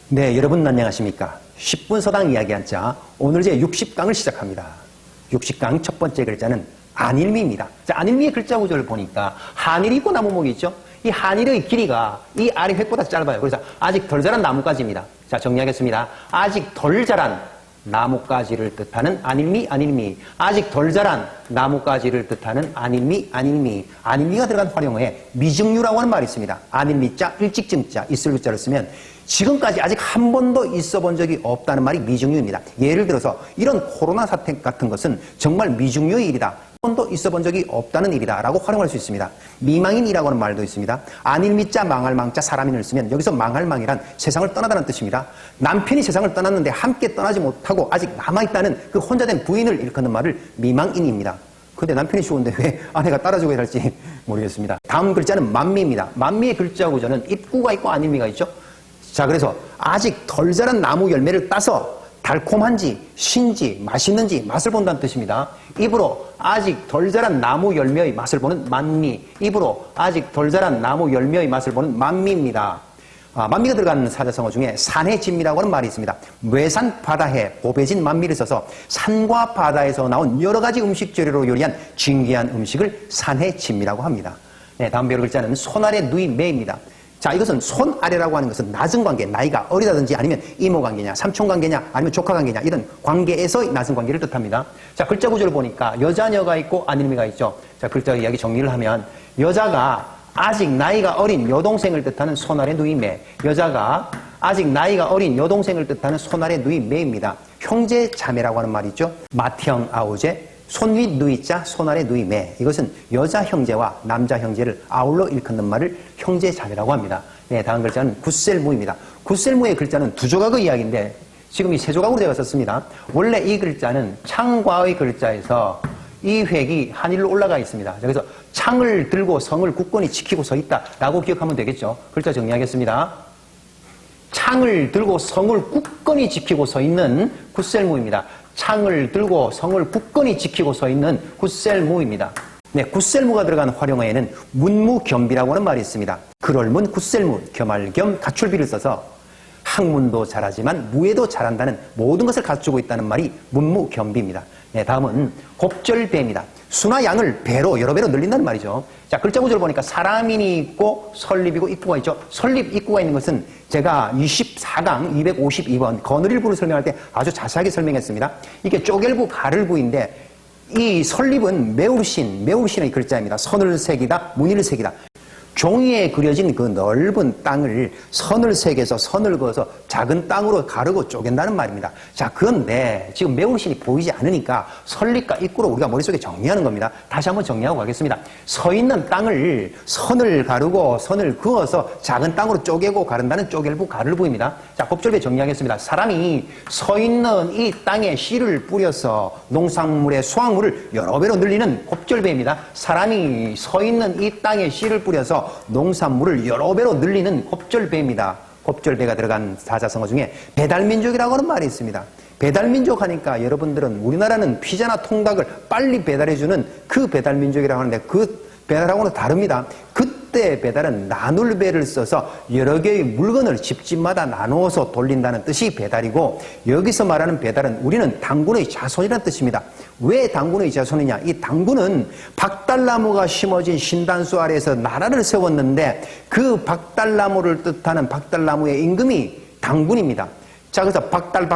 네, 여러분 안녕하십니까? 10분 서당 이야기 한자, 오늘 이제 60강을 시작합니다. 60강 첫 번째 글자는 안일미입니다. 자, 안일미의 글자 구조를 보니까 한일이 있고 나무목이 있죠? 이 한일의 길이가 이 아래 획보다 짧아요. 그래서 아직 덜 자란 나뭇가지입니다. 자, 정리하겠습니다. 아직 덜 자란 나뭇가지를 뜻하는 안일미, 안일미. 아직 덜 자란 나뭇가지를 뜻하는 안일미, 안일미. 안일미가 들어간 활용어에 미증류라고 하는 말이 있습니다. 안일미자, 일직증자, 있을자를 쓰면 지금까지 아직 한 번도 있어 본 적이 없다는 말이 미증류입니다. 예를 들어서 이런 코로나 사태 같은 것은 정말 미증류의 일이다. 한 번도 있어 본 적이 없다는 일이다 라고 활용할 수 있습니다. 미망인이라고 하는 말도 있습니다. 안일미자, 망할망자, 사람인을 쓰면 여기서 망할망이란 세상을 떠나다는 뜻입니다. 남편이 세상을 떠났는데 함께 떠나지 못하고 아직 남아있다는 그 혼자된 부인을 일컫는 말을 미망인입니다. 근데 남편이 죽었는데 왜 아내가 따라주고 해야 할지 모르겠습니다. 다음 글자는 만미입니다. 만미의 글자 구조는 입구가 있고 안일미가 있죠. 자, 그래서 아직 덜 자란 나무 열매를 따서 달콤한지 신지 맛있는지 맛을 본다는 뜻입니다. 입으로 아직 덜 자란 나무 열매의 맛을 보는 만미, 입으로 아직 덜 자란 나무 열매의 맛을 보는 만미입니다. 만미가 들어간 사자성어 중에 산해진미라고 하는 말이 있습니다. 외산 바다해 보배진 만미를 써서 산과 바다에서 나온 여러 가지 음식 재료로 요리한 진귀한 음식을 산해진미라고 합니다. 네, 다음 배울 글자는 손아래 누이매입니다. 자, 이것은 손아래라고 하는 것은 낮은 관계, 나이가 어리다든지 아니면 이모 관계냐, 삼촌 관계냐, 아니면 조카 관계냐, 이런 관계에서의 낮은 관계를 뜻합니다. 자, 글자 구조를 보니까 여자녀가 있고 안일미가 있죠. 자, 글자 이야기 정리를 하면 여자가 아직 나이가 어린 여동생을 뜻하는 손아래 누이매, 여자가 아직 나이가 어린 여동생을 뜻하는 손아래 누이매입니다. 형제 자매라고 하는 말이 있죠. 맏형 아우제, 손윗 누이자, 손아래 누이매. 이것은 여자 형제와 남자 형제를 아울러 일컫는 말을 형제 자매라고 합니다. 네, 다음 글자는 굿셀무입니다. 굿셀무의 글자는 두 조각의 이야기인데 지금 이 세 조각으로 제가 썼습니다. 원래 이 글자는 창과의 글자에서 이 획이 한일로 올라가 있습니다. 그래서 창을 들고 성을 굳건히 지키고 서 있다라고 기억하면 되겠죠. 글자 정리하겠습니다. 창을 들고 성을 굳건히 지키고 서 있는 굿셀무입니다. 창을 들고 성을 굳건히 지키고 서 있는 굿셀무입니다. 네, 굿셀무가 들어간 활용어에는 문무겸비라고 하는 말이 있습니다. 글얼문 굿셀무, 겸할 겸 갖출비를 써서 학문도 잘하지만 무예도 잘한다는 모든 것을 갖추고 있다는 말이 문무겸비입니다. 네, 다음은 곱절배입니다. 수나 양을 배로 여러 배로 늘린다는 말이죠. 자, 글자 구조를 보니까 사람인이 있고 설립이고 입구가 있죠. 설립 입구가 있는 것은 제가 24강 252번 거느릴부를 설명할 때 아주 자세하게 설명했습니다. 이게 쪼갤부 가를부인데 이 설립은 매울신의 글자입니다. 선을 새기다, 무늬를 새기다. 종이에 그려진 그 넓은 땅을 선을 새겨서 선을 그어서 작은 땅으로 가르고 쪼갠다는 말입니다. 자, 그런데 지금 매울신이 보이지 않으니까 설립과 입구로 우리가 머릿속에 정리하는 겁니다. 다시 한번 정리하고 가겠습니다. 서 있는 땅을 선을 가르고 선을 그어서 작은 땅으로 쪼개고 가른다는 쪼갤부 가를부입니다. 자, 곱절배 정리하겠습니다. 사람이 서 있는 이 땅에 씨를 뿌려서 농산물의 수확물을 여러 배로 늘리는 곱절배입니다. 사람이 서 있는 이 땅에 씨를 뿌려서 농산물을 여러 배로 늘리는 곱절배입니다. 곱절배가 들어간 사자성어 중에 배달민족이라고 하는 말이 있습니다. 배달민족 하니까 여러분들은 우리나라는 피자나 통닭을 빨리 배달해주는 그 배달민족이라고 하는데 그 배달하고는 다릅니다. 그때 배달은 나눌 배를 써서 여러 개의 물건을 집집마다 나누어서 돌린다는 뜻이 배달이고 여기서 말하는 배달은 우리는 당군의 자손이라는 뜻입니다. 왜 당군의 자손이냐? 이 당군은 박달나무가 심어진 신단수 아래에서 나라를 세웠는데 그 박달나무를 뜻하는 박달나무의 임금이 당군입니다. 자, 그래서 박달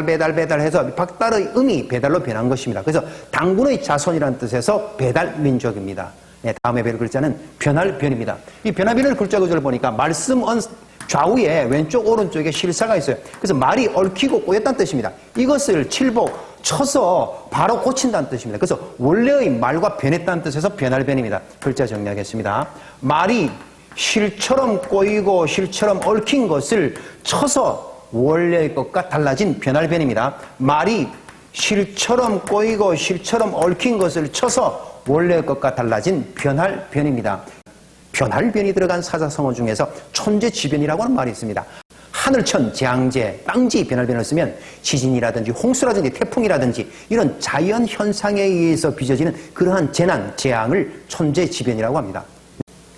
배달 해서 박달의 음이 배달로 변한 것입니다. 그래서 당군의 자손이라는 뜻에서 배달민족입니다. 네, 다음에 배울 글자는 변할변입니다. 이 변할변의 글자 구조를 보니까 말씀 좌우에 왼쪽 오른쪽에 실사가 있어요. 그래서 말이 얽히고 꼬였다는 뜻입니다. 이것을 칠복 쳐서 바로 고친다는 뜻입니다. 그래서 원래의 말과 변했다는 뜻에서 변할변입니다. 글자 정리하겠습니다. 말이 실처럼 꼬이고 실처럼 얽힌 것을 쳐서 원래의 것과 달라진 변할변입니다. 말이 실처럼 꼬이고 실처럼 얽힌 것을 쳐서 원래의 것과 달라진 변할변입니다. 변할변이 들어간 사자성어 중에서 천재지변이라고 하는 말이 있습니다. 하늘천, 재앙재, 땅지 변할변을 쓰면 지진이라든지 홍수라든지 태풍이라든지 이런 자연 현상에 의해서 빚어지는 그러한 재난, 재앙을 천재지변이라고 합니다.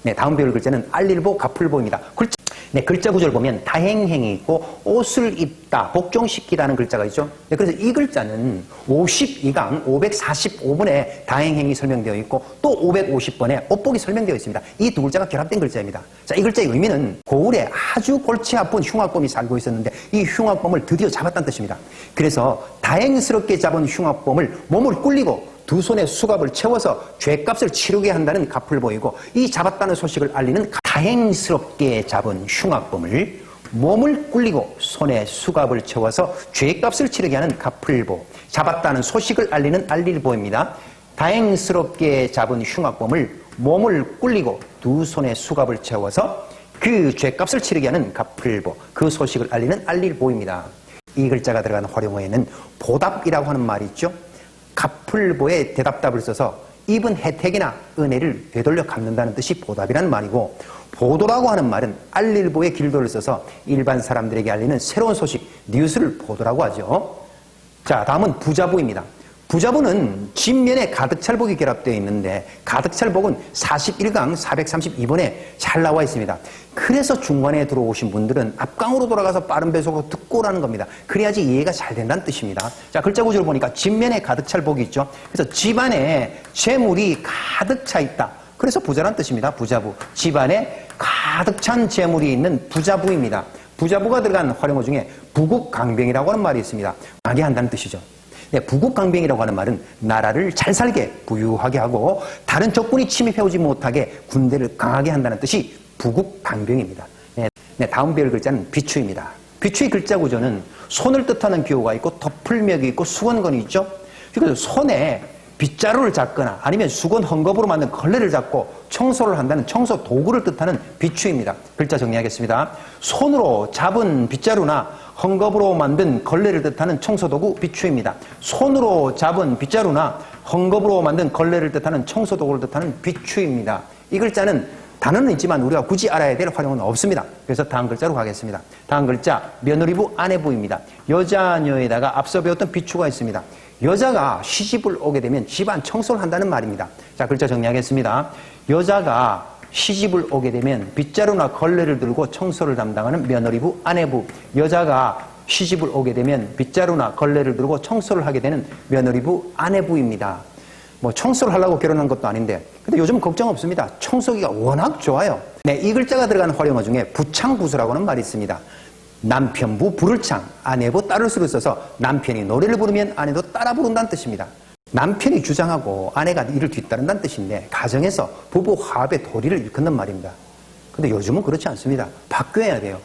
네, 다음 배울 글자는 알릴보, 가풀보입니다. 네, 글자 구조를 보면 다행행이 있고 옷을 입다, 복종시키다는 글자가 있죠. 네, 그래서 이 글자는 52강 545번에 다행행이 설명되어 있고 또 550번에 옷복이 설명되어 있습니다. 이 두 글자가 결합된 글자입니다. 자, 이 글자의 의미는 고을에 아주 골치 아픈 흉악범이 살고 있었는데 이 흉악범을 드디어 잡았다는 뜻입니다. 그래서 다행스럽게 잡은 흉악범을 몸을 꿀리고 두 손에 수갑을 채워서 죗값을 치르게 한다는 값을 보이고 이 잡았다는 소식을 알리는 다행스럽게 잡은 흉악범을 몸을 꿀리고 손에 수갑을 채워서 죗값을 치르게 하는 값을보, 잡았다는 소식을 알리는 알릴보입니다. 다행스럽게 잡은 흉악범을 몸을 꿀리고 두 손에 수갑을 채워서 그 죗값을 치르게 하는 값을보, 그 소식을 알리는 알릴보입니다. 이 글자가 들어간 활용어에는 보답이라고 하는 말이 있죠. 갚을보에 대답답을 써서 입은 혜택이나 은혜를 되돌려 갚는다는 뜻이 보답이라는 말이고, 보도라고 하는 말은 알릴보의 길도를 써서 일반 사람들에게 알리는 새로운 소식, 뉴스를 보도라고 하죠. 자, 다음은 부자부입니다. 부자부는 뒷면에 가득찰복이 결합되어 있는데 가득찰복은 41강 432번에 잘 나와 있습니다. 그래서 중간에 들어오신 분들은 앞강으로 돌아가서 빠른 배속으로 듣고 오라는 겁니다. 그래야지 이해가 잘 된다는 뜻입니다. 자, 글자 구조를 보니까 뒷면에 가득찰복이 있죠. 그래서 집안에 재물이 가득 차 있다. 그래서 부자란 뜻입니다. 부자부. 집안에 가득 찬 재물이 있는 부자부입니다. 부자부가 들어간 활용어 중에 부국강병이라고 하는 말이 있습니다. 강하게 한다는 뜻이죠. 네, 부국강병이라고 하는 말은 나라를 잘 살게 부유하게 하고 다른 적군이 침입해오지 못하게 군대를 강하게 한다는 뜻이 부국강병입니다. 네, 다음 배울 글자는 비추입니다. 비추의 글자 구조는 손을 뜻하는 기호가 있고 덮을맥이 있고 수건건이 있죠. 그래서 손에 빗자루를 잡거나 아니면 수건 헝겊으로 만든 걸레를 잡고 청소를 한다는 청소 도구를 뜻하는 비추입니다. 글자 정리하겠습니다. 손으로 잡은 빗자루나 헝겊으로 만든 걸레를 뜻하는 청소도구 비추입니다. 손으로 잡은 빗자루나 헝겊으로 만든 걸레를 뜻하는 청소도구를 뜻하는 비추입니다. 이 글자는 단어는 있지만 우리가 굳이 알아야 될 활용은 없습니다. 그래서 다음 글자로 가겠습니다. 다음 글자 며느리부 아내부입니다. 여자녀에다가 앞서 배웠던 비추가 있습니다. 여자가 시집을 오게 되면 집안 청소를 한다는 말입니다. 자, 글자 정리하겠습니다. 여자가 시집을 오게 되면 빗자루나 걸레를 들고 청소를 담당하는 며느리부 아내부. 여자가 시집을 오게 되면 빗자루나 걸레를 들고 청소를 하게 되는 며느리부 아내부입니다. 뭐 청소를 하려고 결혼한 것도 아닌데 근데 요즘 걱정 없습니다. 청소기가 워낙 좋아요. 네, 이 글자가 들어간 활용어 중에 부창부수라고 하는 말이 있습니다. 남편부 부를 창, 아내부 따를 수를 써서 남편이 노래를 부르면 아내도 따라 부른다는 뜻입니다. 남편이 주장하고 아내가 이를 뒤따른다는 뜻인데 가정에서 부부 화합의 도리를 일컫는 말입니다. 근데 요즘은 그렇지 않습니다. 바뀌어야 돼요.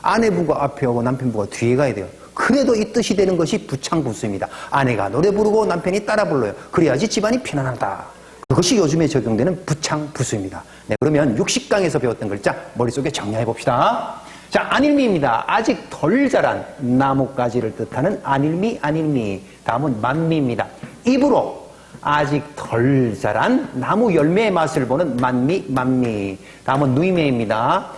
아내부가 앞에 오고 남편부가 뒤에 가야 돼요. 그래도 이 뜻이 되는 것이 부창부수입니다. 아내가 노래 부르고 남편이 따라 불러요. 그래야지 집안이 편안하다. 그것이 요즘에 적용되는 부창부수입니다. 네, 그러면 60강에서 배웠던 글자 머릿속에 정리해 봅시다. 자, 안일미입니다. 아직 덜 자란 나뭇가지를 뜻하는 안일미, 안일미. 다음은 만미입니다. 입으로 아직 덜 자란 나무 열매의 맛을 보는 만미, 만미. 다음은 누이매입니다.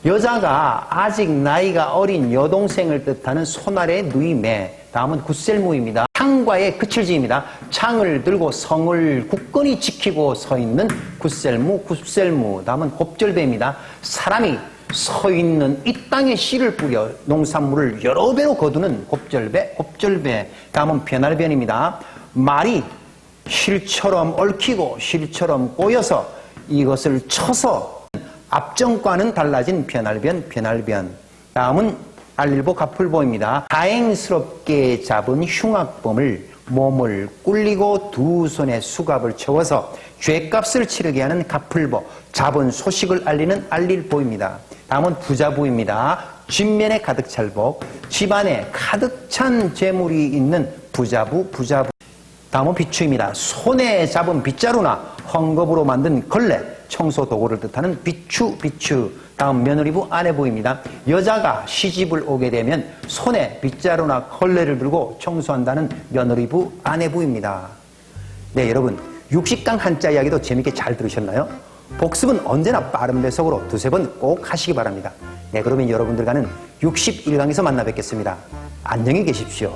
여자가 아직 나이가 어린 여동생을 뜻하는 손아래 누이매. 다음은 굿셀무입니다. 창과의 끝을 지입니다. 창을 들고 성을 굳건히 지키고 서 있는 굿셀무, 굿셀무. 다음은 곱절배입니다. 사람이 서 있는 이 땅에 씨를 뿌려 농산물을 여러 배로 거두는 곱절배, 곱절배. 다음은 변할변입니다. 말이 실처럼 얽히고 실처럼 꼬여서 이것을 쳐서 앞전과는 달라진 변할변, 변할변. 다음은 알릴보, 갑풀보입니다. 다행스럽게 잡은 흉악범을 몸을 꿀리고 두 손에 수갑을 채워서 죗값을 치르게 하는 갑풀보, 잡은 소식을 알리는 알릴보입니다. 다음은 부자부입니다. 뒷면에 가득 찰복, 집안에 가득 찬 재물이 있는 부자부, 부자부. 다음은 비추입니다. 손에 잡은 빗자루나 헝겊으로 만든 걸레, 청소 도구를 뜻하는 비추, 비추. 다음 며느리부 아내부입니다. 여자가 시집을 오게 되면 손에 빗자루나 걸레를 들고 청소한다는 며느리부 아내부입니다. 네, 여러분 60강 한자 이야기도 재밌게 잘 들으셨나요? 복습은 언제나 빠른 배속으로 두세 번 꼭 하시기 바랍니다. 네, 그러면 여러분들과는 61강에서 만나 뵙겠습니다. 안녕히 계십시오.